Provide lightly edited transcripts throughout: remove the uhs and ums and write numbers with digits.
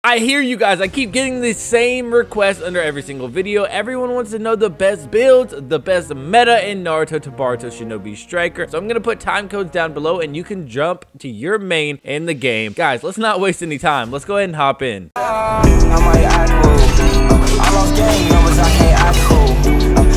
I hear you guys. I keep getting the same request under every single video. Everyone wants to know the best builds, the best meta in Naruto to Boruto Shinobi Striker. So I'm going to put time codes down below and you can jump to your main in the game. Guys, let's not waste any time. Let's go ahead and hop in. I lost gang numbers, I can't act cool.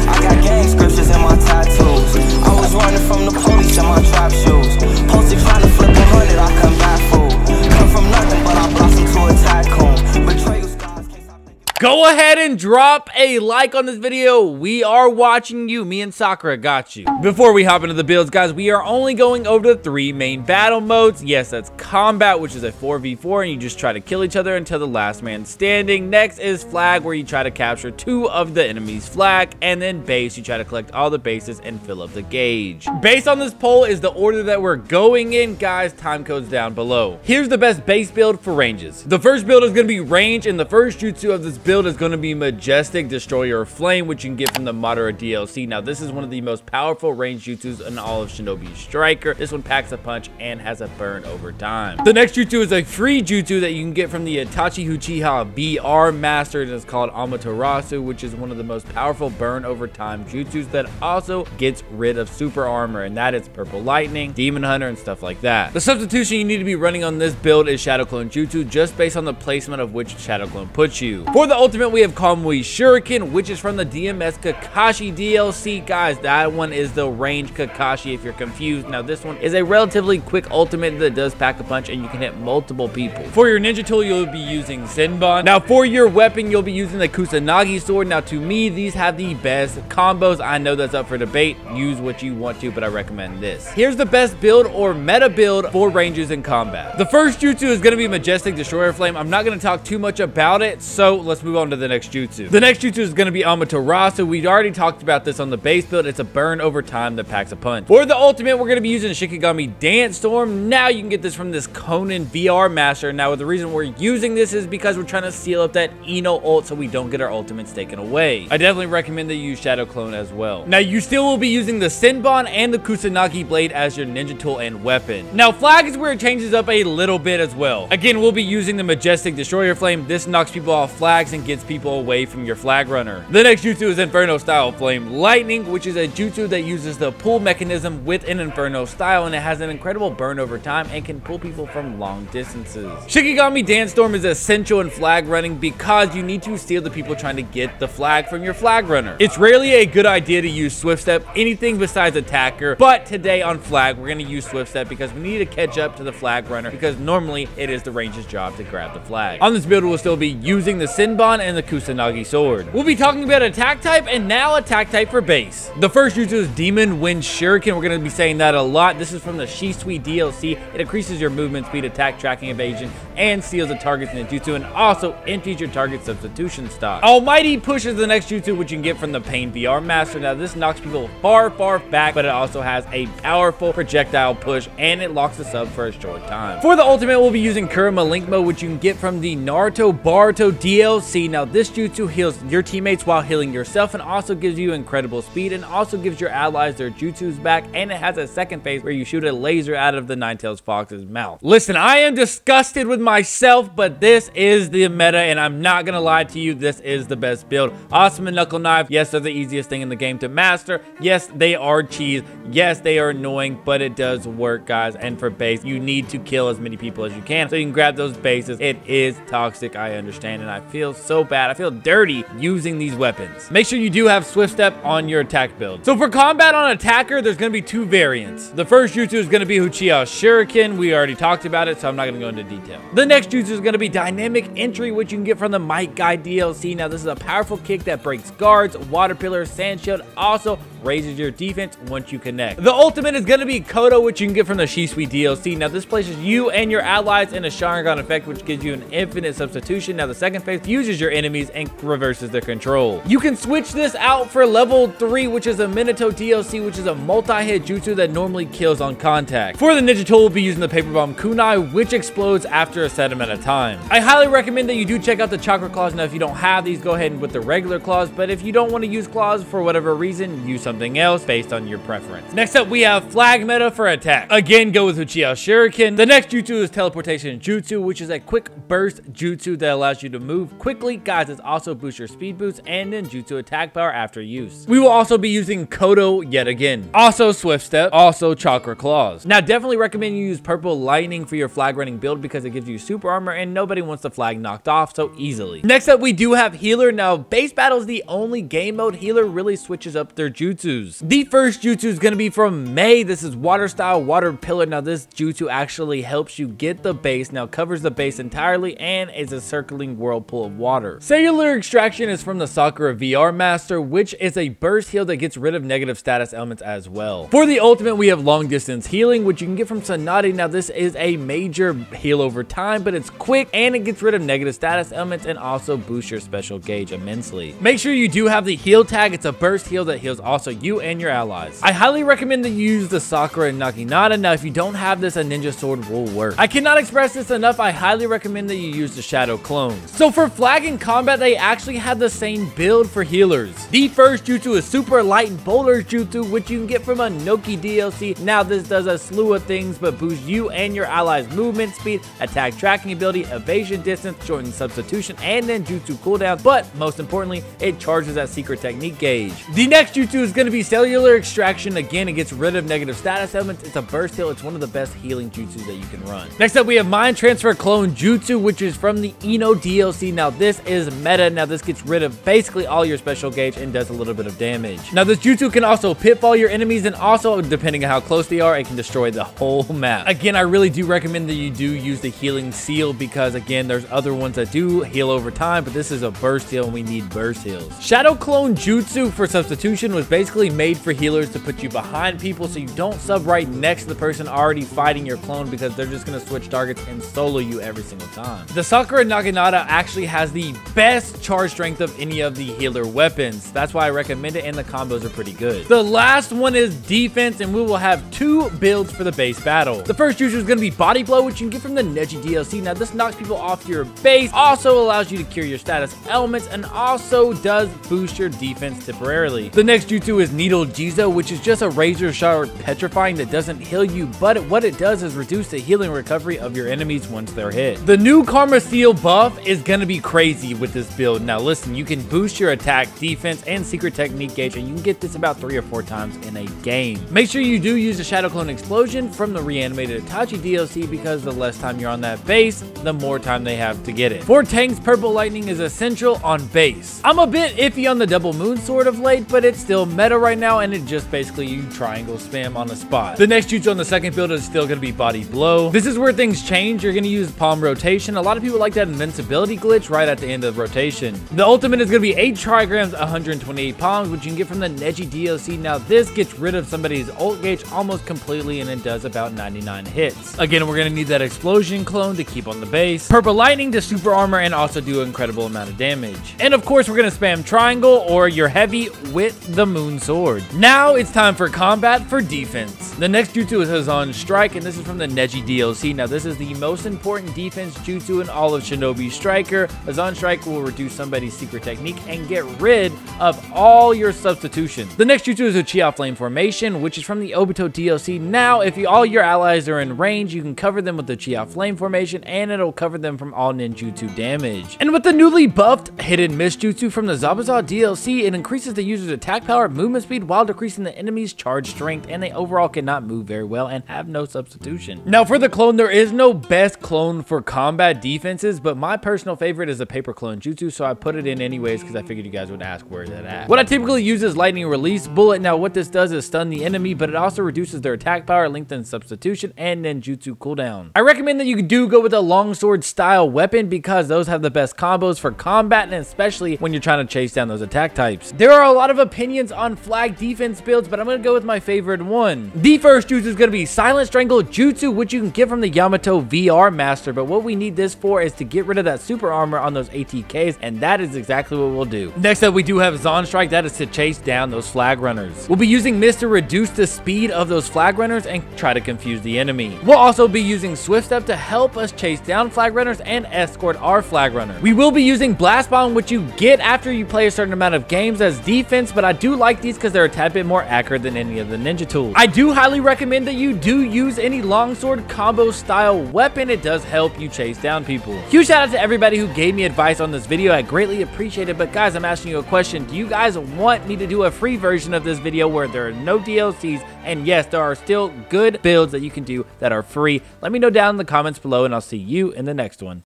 I got gang scriptures in my tattoos. I was running from the police in my trap shoes. Posted trying to flip 100, I come back full. Come from nothing, but I blossom to a tycoon. Betrayal scars, case I think. Go ahead and drop a like on this video. We are watching you. Me and Sakura got you. Before we hop into the builds, guys, we are only going over the 3 main battle modes. Yes, that's combat, which is a 4v4, and you just try to kill each other until the last man standing. Next is flag, where you try to capture 2 of the enemy's flag, and then base, you try to collect all the bases and fill up the gauge. Based on this poll is the order that we're going in, guys. Time codes down below. Here's the best base build for ranges. The first build is going to be range, and the first jutsu of this build is going to be Majestic Destroyer of Flame, which you can get from the Madara DLC. Now, this is one of the most powerful range jutsus in all of Shinobi Striker. This one packs a punch and has a burn over time. The next jutsu is a free jutsu that you can get from the Itachi Uchiha BR Master, and it's called Amaterasu, which is one of the most powerful burn over time jutsus that also gets rid of super armor, and that is Purple Lightning, Demon Hunter, and stuff like that. The substitution you need to be running on this build is Shadow Clone Jutsu, just based on the placement of which Shadow Clone puts you. For the ultimate, we have Kamui Shuriken, which is from the DMS Kakashi DLC. Guys, that one is the range Kakashi if you're confused. Now, this one is a relatively quick ultimate that does pack a punch, and you can hit multiple people. For your ninja tool, you'll be using Senbon. Now, for your weapon, you'll be using the Kusanagi sword. Now, to me, these have the best combos. I know that's up for debate. Use what you want to, but I recommend this. Here's the best build or meta build for ranges in combat. The first jutsu is going to be Majestic Destroyer Flame. I'm not going to talk too much about it, so let's move on to the next jutsu. The next jutsu is going to be Amaterasu. We already talked about this on the base build. It's a burn over time that packs a punch. For the ultimate, we're going to be using Shikigami Dance Storm. Now you can get this from this Conan VR Master. Now, the reason we're using this is because we're trying to seal up that Ino ult so we don't get our ultimates taken away. I definitely recommend that you use Shadow Clone as well. Now, you still will be using the Senbon and the Kusanagi Blade as your ninja tool and weapon. Now, flag is where it changes up a little bit as well. Again, we'll be using the Majestic Destroyer Flame. This knocks people off flags and gets people away from your flag runner. The next jutsu is Inferno Style Flame Lightning, which is a jutsu that uses the pull mechanism with an Inferno style, and it has an incredible burn over time and can pull people from long distances. Shikigami Dance Storm is essential in flag running because you need to steal the people trying to get the flag from your flag runner. It's rarely a good idea to use Swift Step, anything besides attacker, but today on flag, we're going to use Swift Step because we need to catch up to the flag runner, because normally it is the range's job to grab the flag. On this build, we'll still be using the Senbon and the Kusanagi sword. We'll be talking about attack type and now attack type for base. The first jutsu is Demon Wind Shuriken. We're going to be saying that a lot. This is from the Shisui DLC. It increases your movement speed, attack, tracking, evasion, and seals the target's ninjutsu, and also empties your target substitution stock. Almighty Push is the next jutsu, which you can get from the Pain VR Master. Now, this knocks people far back, but it also has a powerful projectile push, and it locks us up for a short time. For the ultimate, we'll be using Kurama Link Mode, which you can get from the Naruto Boruto DLC. Now, this jutsu heals your teammates while healing yourself, and also gives you incredible speed, and also gives your allies their jutsus back, and it has a second phase where you shoot a laser out of the Ninetales Fox's mouth. Listen, I am disgusted with myself, but this is the meta, and I'm not gonna lie to you, this is the best build. Awesome and Knuckle Knife, yes, they're the easiest thing in the game to master. Yes, they are cheese. Yes, they are annoying, but it does work, guys. And for base, you need to kill as many people as you can so you can grab those bases. It is toxic, I understand, and I feel so bad. I feel dirty using these weapons. Make sure you do have Swift Step on your attack build. So for combat on attacker, there's going to be 2 variants. The first jutsu is going to be Uchiha Shuriken. We already talked about it, so I'm not going to go into detail. The next jutsu is going to be Dynamic Entry, which you can get from the Might Guide DLC. Now, this is a powerful kick that breaks guards, water pillars, sand shield, also raises your defense once you connect. The ultimate is going to be Kodo, which you can get from the Shisui DLC. Now, this places you and your allies in a Sharingan effect, which gives you an infinite substitution. Now, the second phase fuses your enemies and reverses their control. You can switch this out for level 3, which is a Minato DLC, which is a multi-hit jutsu that normally kills on contact. For the ninja tool, we'll be using the Paper Bomb Kunai, which explodes after a set amount of time. I highly recommend that you do check out the chakra claws. Now, if you don't have these, go ahead and with the regular claws, but if you don't want to use claws for whatever reason, use some something else based on your preference. Next up, we have flag meta for attack. Again, go with Uchiha Shuriken. The next jutsu is teleportation jutsu, which is a quick burst jutsu that allows you to move quickly. Guys, it's also boosts your speed boost and ninjutsu attack power after use. We will also be using Kodo yet again. Also Swift Step, also Chakra Claws. Now, definitely recommend you use Purple Lightning for your flag running build because it gives you super armor and nobody wants the flag knocked off so easily. Next up, we do have Healer. Now, base battle is the only game mode Healer really switches up their jutsus. The first jutsu is going to be from Mei. This is Water Style Water Pillar. Now, this jutsu actually helps you get the base. Now, covers the base entirely and is a circling whirlpool of water. Cellular Extraction is from the Sakura VR Master, which is a burst heal that gets rid of negative status elements as well. For the ultimate, we have Long Distance Healing, which you can get from Tsunade. Now, this is a major heal over time, but it's quick and it gets rid of negative status elements and also boosts your special gauge immensely. Make sure you do have the heal tag. It's a burst heal that heals also you and your allies. I highly recommend that you use the Sakura and Naginata. Now, if you don't have this, a ninja sword will work. I cannot express this enough. I highly recommend that you use the Shadow Clones. So for flag and combat, they actually have the same build for healers. The first jutsu is Super Light Bowler Jutsu, which you can get from a Noki DLC. Now, this does a slew of things, but boosts you and your allies' movement speed, attack tracking ability, evasion distance, showing substitution, and ninjutsu cooldown. But most importantly, it charges that secret technique gauge. The next jutsu is going to be Cellular Extraction. Again, it gets rid of negative status elements. It's a burst heal. It's one of the best healing jutsus that you can run. Next up, we have Mind Transfer Clone Jutsu, which is from the Ino DLC. Now, this is meta. Now, this gets rid of basically all your special gauge and does a little bit of damage. Now, this jutsu can also pitfall your enemies, and also, depending on how close they are, it can destroy the whole map. Again, I really do recommend that you do use the Healing Seal because, again, there's other ones that do heal over time, but this is a burst heal and we need burst heals. Shadow Clone Jutsu for substitution was basically made for healers to put you behind people so you don't sub right next to the person already fighting your clone because they're just going to switch targets and solo you every single time. The Sakura Naginata actually has the best charge strength of any of the healer weapons. That's why I recommend it, and the combos are pretty good. The last one is defense, and we will have two builds for the base battle. The first jutsu is going to be Body Blow, which you can get from the Neji DLC. Now, this knocks people off your base, also allows you to cure your status elements, and also does boost your defense temporarily. The next jutsu is Needle Jizo, which is just a razor sharp petrifying that doesn't heal you, but what it does is reduce the healing recovery of your enemies once they're hit. The new Karma Seal buff is going to be crazy with this build. Now, listen, you can boost your attack, defense, and secret technique gauge, and you can get this about 3 or 4 times in a game. Make sure you do use the Shadow Clone Explosion from the reanimated Itachi DLC because the less time you're on that base, the more time they have to get it. For tanks, Purple Lightning is essential on base. I'm a bit iffy on the Double Moon Sword of late, but it's still meta right now, and it just basically you triangle spam on the spot. The next jutsu on the second build is still going to be Body Blow. This is where things change. You're going to use Palm Rotation. A lot of people like that invincibility glitch right at the end of rotation. The ultimate is going to be 8 trigrams, 128 palms, which you can get from the Neji DLC. Now, this gets rid of somebody's ult gauge almost completely, and it does about 99 hits. Again, we're going to need that explosion clone to keep on the base. Purple Lightning to super armor and also do an incredible amount of damage. And of course, we're going to spam triangle or your heavy with the Moon Sword. Now it's time for combat for defense. The next jutsu is Hazan Strike, and this is from the Neji DLC. Now, this is the most important defense jutsu in all of Shinobi Striker. Hazan Strike will reduce somebody's secret technique and get rid of all your substitutions. The next jutsu is Uchiha Flame Formation, which is from the Obito DLC. Now, if all your allies are in range, you can cover them with the Uchiha Flame Formation, and it'll cover them from all ninjutsu damage. And with the newly buffed Hidden Mist Jutsu from the Zabuza DLC, it increases the user's attack power, movement speed, while decreasing the enemy's charge strength, and they overall cannot move very well and have no substitution. Now, for the clone, there is no best clone for combat defenses, but my personal favorite is the Paper Clone Jutsu, so I put it in anyways because I figured you guys would ask where is that at. What I typically use is Lightning Release Bullet. Now, what this does is stun the enemy, but it also reduces their attack power, lengthens substitution, and ninjutsu cooldown. I recommend that you do go with a longsword style weapon because those have the best combos for combat, and especially when you're trying to chase down those attack types. There are a lot of opinions on flag defense builds, but I'm going to go with my favorite one. The first jutsu is going to be Silent Strangle Jutsu, which you can get from the Yamato VR Master, but what we need this for is to get rid of that super armor on those ATKs, and that is exactly what we'll do. Next up, we do have Zon Strike. That is to chase down those flag runners. We'll be using Mist to reduce the speed of those flag runners and try to confuse the enemy. We'll also be using Swift Step to help us chase down flag runners and escort our flag runner. We will be using Blast Bomb, which you get after you play a certain amount of games as defense, but I do like like these because they're a tad bit more accurate than any of the ninja tools. I do highly recommend that you do use any longsword combo style weapon. It does help you chase down people. Huge shout out to everybody who gave me advice on this video. I greatly appreciate it. But guys, I'm asking you a question. Do you guys want me to do a free version of this video where there are no DLCs? And yes, there are still good builds that you can do that are free. Let me know down in the comments below, and I'll see you in the next one.